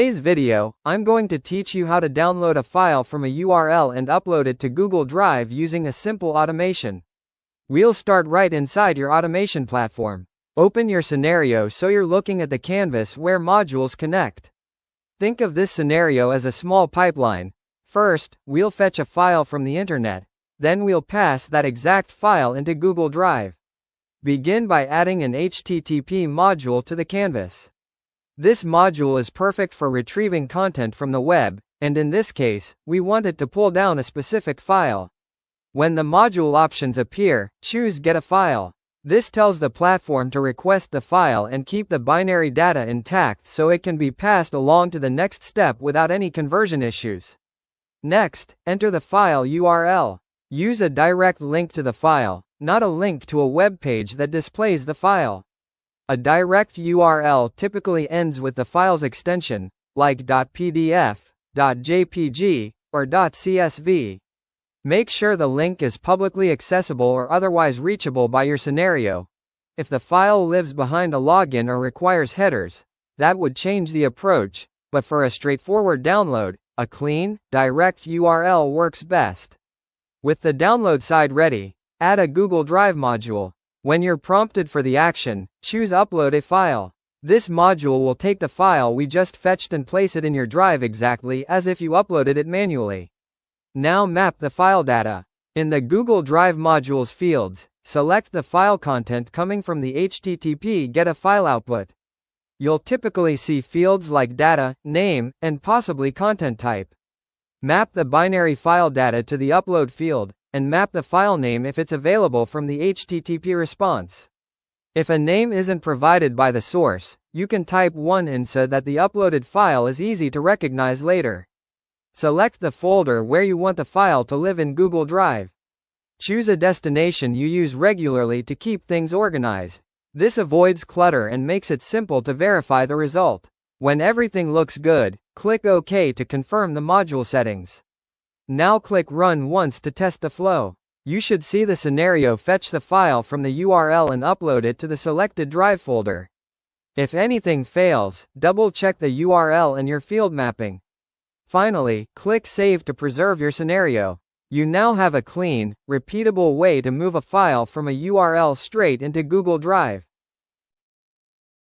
In today's video, I'm going to teach you how to download a file from a URL and upload it to Google Drive using a simple automation. We'll start right inside your automation platform. Open your scenario so you're looking at the canvas where modules connect. Think of this scenario as a small pipeline. First, we'll fetch a file from the internet. Then we'll pass that exact file into Google Drive. Begin by adding an HTTP module to the canvas. This module is perfect for retrieving content from the web, and in this case, we want it to pull down a specific file. When the module options appear, choose Get a File. This tells the platform to request the file and keep the binary data intact so it can be passed along to the next step without any conversion issues. Next, enter the file URL. Use a direct link to the file, not a link to a web page that displays the file. A direct URL typically ends with the file's extension, like .pdf, .jpg, or .csv. Make sure the link is publicly accessible or otherwise reachable by your scenario. If the file lives behind a login or requires headers, that would change the approach, but for a straightforward download, a clean, direct URL works best. With the download side ready, add a Google Drive module. When you're prompted for the action, choose Upload a File. This module will take the file we just fetched and place it in your drive exactly as if you uploaded it manually. Now map the file data. In the Google Drive modules fields, select the file content coming from the HTTP Get a File output. You'll typically see fields like data, name, and possibly content type. Map the binary file data to the upload field, and map the file name if it's available from the HTTP response. If a name isn't provided by the source, you can type one in so that the uploaded file is easy to recognize later. Select the folder where you want the file to live in Google Drive. Choose a destination you use regularly to keep things organized. This avoids clutter and makes it simple to verify the result. When everything looks good, click OK to confirm the module settings. Now click Run once to test the flow. You should see the scenario fetch the file from the URL and upload it to the selected drive folder. If anything fails, double-check the URL and your field mapping. Finally, click Save to preserve your scenario. You now have a clean, repeatable way to move a file from a URL straight into Google Drive.